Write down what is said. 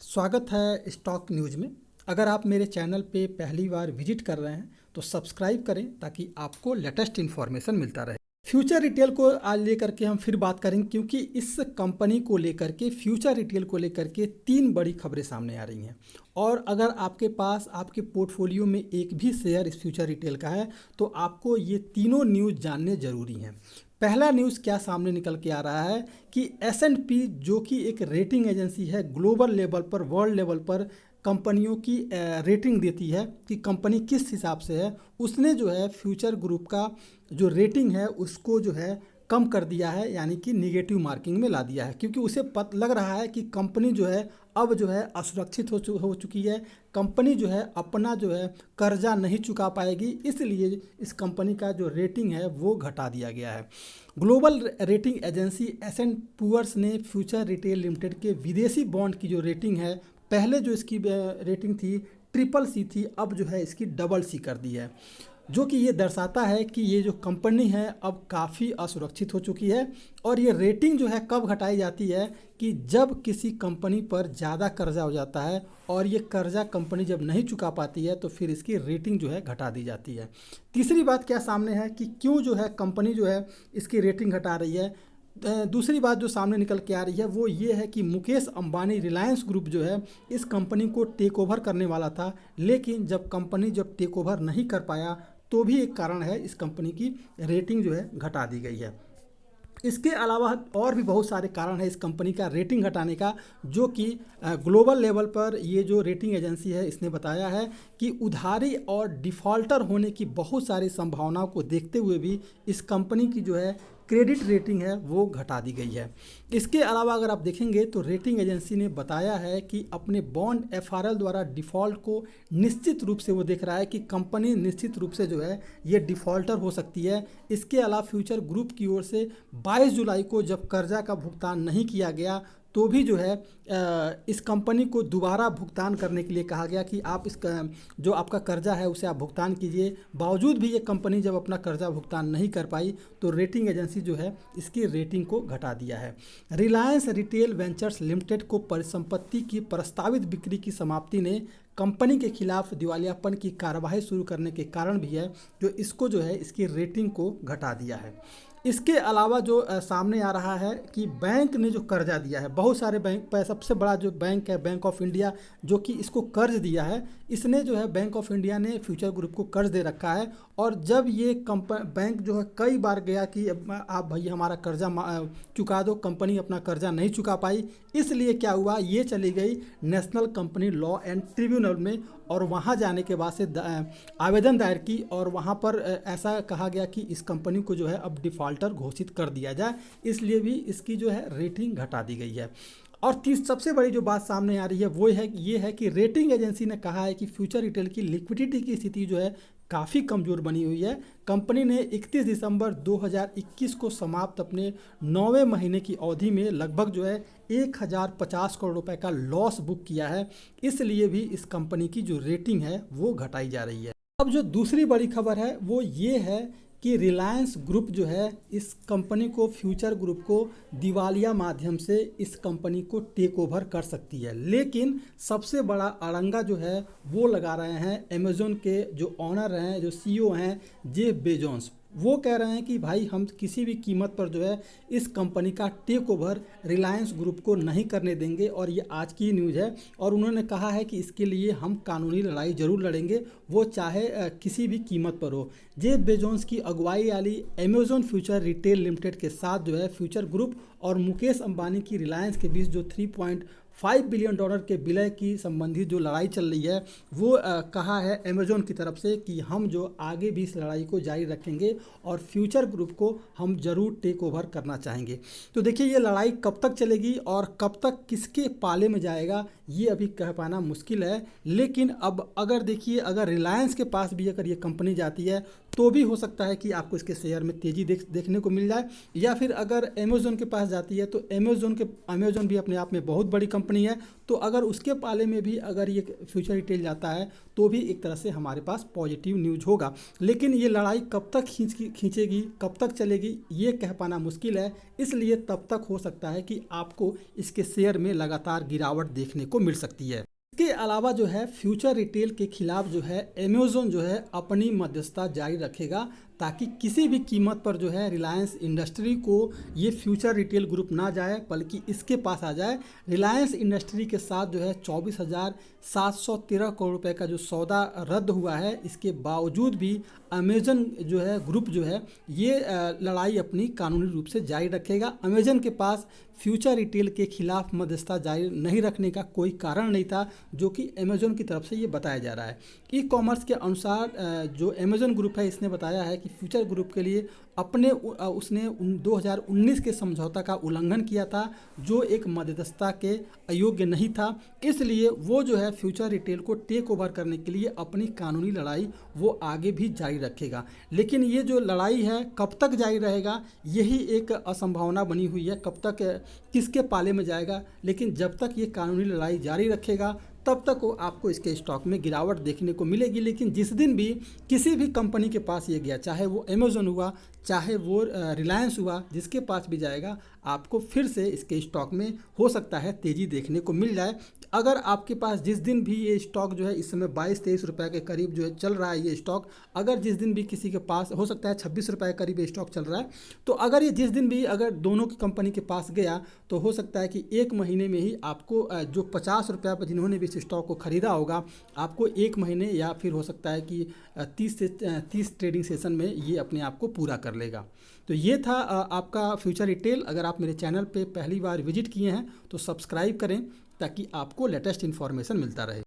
स्वागत है stock news में। अगर आप मेरे चैनल पे पहली बार विजिट कर रहे हैं तो सब्सक्राइब करें ताकि आपको लेटेस्ट इन्फॉर्मेशन मिलता रहे। फ्यूचर रिटेल को आज लेकर के हम फिर बात करेंगे क्योंकि इस कंपनी को लेकर के फ्यूचर रिटेल को लेकर के तीन बड़ी खबरें सामने आ रही हैं। और अगर आपके पास आपके पोर्टफोलियो में एक भी शेयर इस फ्यूचर रिटेल का है तो आपको ये तीनों न्यूज़ जानने ज़रूरी हैं। पहला न्यूज़ क्या सामने निकल के आ रहा है कि S&P जो कि एक रेटिंग एजेंसी है, ग्लोबल लेवल पर, वर्ल्ड लेवल पर कंपनियों की रेटिंग देती है कि कंपनी किस हिसाब से है, उसने जो है फ्यूचर ग्रुप का जो रेटिंग है उसको जो है कम कर दिया है, यानी कि निगेटिव मार्किंग में ला दिया है क्योंकि उसे लग रहा है कि कंपनी जो है अब जो है असुरक्षित हो चुकी है। कंपनी जो है अपना जो है कर्जा नहीं चुका पाएगी, इसलिए इस कंपनी का जो रेटिंग है वो घटा दिया गया है। ग्लोबल रेटिंग एजेंसी S&P ने फ्यूचर रिटेल लिमिटेड के विदेशी बॉन्ड की जो रेटिंग है, पहले जो इसकी रेटिंग थी CCC थी, अब जो है इसकी CCC कर दी है, जो कि ये दर्शाता है कि ये जो कंपनी है अब काफ़ी असुरक्षित हो चुकी है। और ये रेटिंग जो है कब घटाई जाती है कि जब किसी कंपनी पर ज़्यादा कर्जा हो जाता है और ये कर्जा कंपनी जब नहीं चुका पाती है तो फिर इसकी रेटिंग जो है घटा दी जाती है। तीसरी बात क्या सामने है कि क्यों जो है कंपनी जो है इसकी रेटिंग घटा रही है। दूसरी बात जो सामने निकल के आ रही है वो ये है कि मुकेश अंबानी रिलायंस ग्रुप जो है इस कंपनी को टेक ओवर करने वाला था, लेकिन जब कंपनी टेक ओवर नहीं कर पाया तो भी एक कारण है, इस कंपनी की रेटिंग जो है घटा दी गई है। इसके अलावा और भी बहुत सारे कारण है इस कंपनी का रेटिंग घटाने का, जो कि ग्लोबल लेवल पर ये जो रेटिंग एजेंसी है इसने बताया है कि उधारी और डिफ़ॉल्टर होने की बहुत सारी संभावनाओं को देखते हुए भी इस कंपनी की जो है क्रेडिट रेटिंग है वो घटा दी गई है। इसके अलावा अगर आप देखेंगे तो रेटिंग एजेंसी ने बताया है कि अपने बॉन्ड FRL द्वारा डिफ़ॉल्ट को निश्चित रूप से वो देख रहा है कि कंपनी निश्चित रूप से जो है ये डिफ़ॉल्टर हो सकती है। इसके अलावा फ्यूचर ग्रुप की ओर से 22 जुलाई को जब कर्जा का भुगतान नहीं किया गया तो भी जो है इस कंपनी को दोबारा भुगतान करने के लिए कहा गया कि आप जो आपका कर्जा है उसे आप भुगतान कीजिए। बावजूद भी ये कंपनी जब अपना कर्जा भुगतान नहीं कर पाई तो रेटिंग एजेंसी जो है इसकी रेटिंग को घटा दिया है। रिलायंस रिटेल वेंचर्स लिमिटेड को परिसंपत्ति की प्रस्तावित बिक्री की समाप्ति ने कंपनी के खिलाफ दिवालियापन की कार्रवाई शुरू करने के कारण भी है जो इसको जो है इसकी रेटिंग को घटा दिया है। इसके अलावा जो सामने आ रहा है कि बैंक ने जो कर्जा दिया है, बहुत सारे बैंक पर सबसे बड़ा जो बैंक है बैंक ऑफ इंडिया जो कि इसको कर्ज दिया है, इसने जो है बैंक ऑफ इंडिया ने फ्यूचर ग्रुप को कर्ज दे रखा है। और जब ये बैंक जो है कई बार गया कि आप भाई हमारा कर्जा चुका दो, कंपनी अपना कर्जा नहीं चुका पाई, इसलिए क्या हुआ, ये चली गई national company law and tribunal में और वहाँ जाने के बाद से आवेदन दायर की और वहाँ पर ऐसा कहा गया कि इस कंपनी को जो है अब डिफ़ॉल्टर घोषित कर दिया जाए, इसलिए भी इसकी जो है रेटिंग घटा दी गई है। और सबसे बड़ी जो बात सामने आ रही है वो है कि रेटिंग एजेंसी ने कहा है कि फ्यूचर रिटेल की लिक्विडिटी की स्थिति जो है काफ़ी कमज़ोर बनी हुई है। कंपनी ने 31 दिसंबर 2021 को समाप्त अपने 9वें महीने की अवधि में लगभग जो है 1050 करोड़ रुपए का लॉस बुक किया है, इसलिए भी इस कंपनी की जो रेटिंग है वो घटाई जा रही है। अब जो दूसरी बड़ी खबर है वो ये है कि रिलायंस ग्रुप जो है इस कंपनी को, फ्यूचर ग्रुप को दिवालिया माध्यम से इस कंपनी को टेक ओवर कर सकती है। लेकिन सबसे बड़ा अड़ंगा जो है वो लगा रहे हैं अमेज़न के जो ऑनर हैं, जो CEO हैं जेफ बेजोस। वो कह रहे हैं कि भाई हम किसी भी कीमत पर जो है इस कंपनी का टेक ओवर रिलायंस ग्रुप को नहीं करने देंगे, और ये आज की न्यूज़ है। और उन्होंने कहा है कि इसके लिए हम कानूनी लड़ाई ज़रूर लड़ेंगे, वो चाहे किसी भी कीमत पर हो। जेफ बेजोस की अगुवाई वाली अमेज़न फ्यूचर रिटेल लिमिटेड के साथ जो है फ्यूचर ग्रुप और मुकेश अंबानी की रिलायंस के बीच जो $3.5 बिलियन के विलय की संबंधित जो लड़ाई चल रही है वो कहा है अमेज़न की तरफ से कि हम जो आगे भी इस लड़ाई को जारी रखेंगे और फ्यूचर ग्रुप को हम ज़रूर टेक ओवर करना चाहेंगे। तो देखिए ये लड़ाई कब तक चलेगी और कब तक किसके पाले में जाएगा ये अभी कह पाना मुश्किल है। लेकिन अब अगर देखिए, अगर रिलायंस के पास भी अगर ये कंपनी जाती है तो भी हो सकता है कि आपको इसके शेयर में तेज़ी देखने को मिल जाए, या फिर अगर अमेज़न के पास जाती है तो अमेज़न भी अपने आप में बहुत बड़ी कंपनी है, तो अगर उसके पाले में भी अगर ये फ्यूचर रिटेल जाता है तो भी एक तरह से हमारे पास पॉजिटिव न्यूज होगा। लेकिन ये लड़ाई कब तक खींचेगी, कब तक चलेगी, ये कह पाना मुश्किल है। इसलिए तब तक हो सकता है कि आपको इसके शेयर में लगातार गिरावट देखने को मिल सकती है। इसके अलावा जो है फ्यूचर रिटेल के खिलाफ जो है अमेज़न जो है अपनी मध्यस्थता जारी रखेगा, ताकि किसी भी कीमत पर जो है रिलायंस इंडस्ट्री को ये फ्यूचर रिटेल ग्रुप ना जाए, बल्कि इसके पास आ जाए। रिलायंस इंडस्ट्री के साथ जो है 24,713 करोड़ रुपए का जो सौदा रद्द हुआ है, इसके बावजूद भी अमेज़न जो है ग्रुप जो है ये लड़ाई अपनी कानूनी रूप से जारी रखेगा। अमेज़न के पास फ्यूचर रिटेल के खिलाफ मध्यस्थता जारी नहीं रखने का कोई कारण नहीं था, जो कि अमेज़न की तरफ से ये बताया जा रहा है। ई कॉमर्स के अनुसार जो अमेज़न ग्रुप है इसने बताया है कि फ्यूचर ग्रुप के लिए उसने 2019 के समझौता का उल्लंघन किया था, जो एक मध्यस्थता के अयोग्य नहीं था। इसलिए वो जो है फ्यूचर रिटेल को टेक ओवर करने के लिए अपनी कानूनी लड़ाई वो आगे भी जारी रखेगा। लेकिन ये जो लड़ाई है कब तक जारी रहेगा, यही एक असंभावना बनी हुई है, कब तक किसके पाले में जाएगा। लेकिन जब तक ये कानूनी लड़ाई जारी रखेगा तब तक वो आपको इसके स्टॉक में गिरावट देखने को मिलेगी। लेकिन जिस दिन भी किसी भी कंपनी के पास ये गया, चाहे वो अमेज़न हुआ, चाहे वो रिलायंस हुआ, जिसके पास भी जाएगा आपको फिर से इसके स्टॉक में हो सकता है तेज़ी देखने को मिल जाए। अगर आपके पास जिस दिन भी ये स्टॉक जो है इस समय 22-23 रुपये के करीब जो है चल रहा है ये स्टॉक, अगर जिस दिन भी किसी के पास हो सकता है 26 रुपये के करीब ये स्टॉक चल रहा है, तो अगर ये जिस दिन भी अगर दोनों की कंपनी के पास गया तो हो सकता है कि एक महीने में ही आपको जो 50 रुपये पर जिन्होंने भी इस स्टॉक को ख़रीदा होगा, आपको एक महीने या फिर हो सकता है कि 30 ट्रेडिंग सेशन में ये अपने आप को पूरा कर लेगा। तो ये था आपका फ्यूचर रिटेल। अगर आप मेरे चैनल पे पहली बार विजिट किए हैं तो सब्सक्राइब करें, ताकि आपको लेटेस्ट इन्फॉर्मेशन मिलता रहे।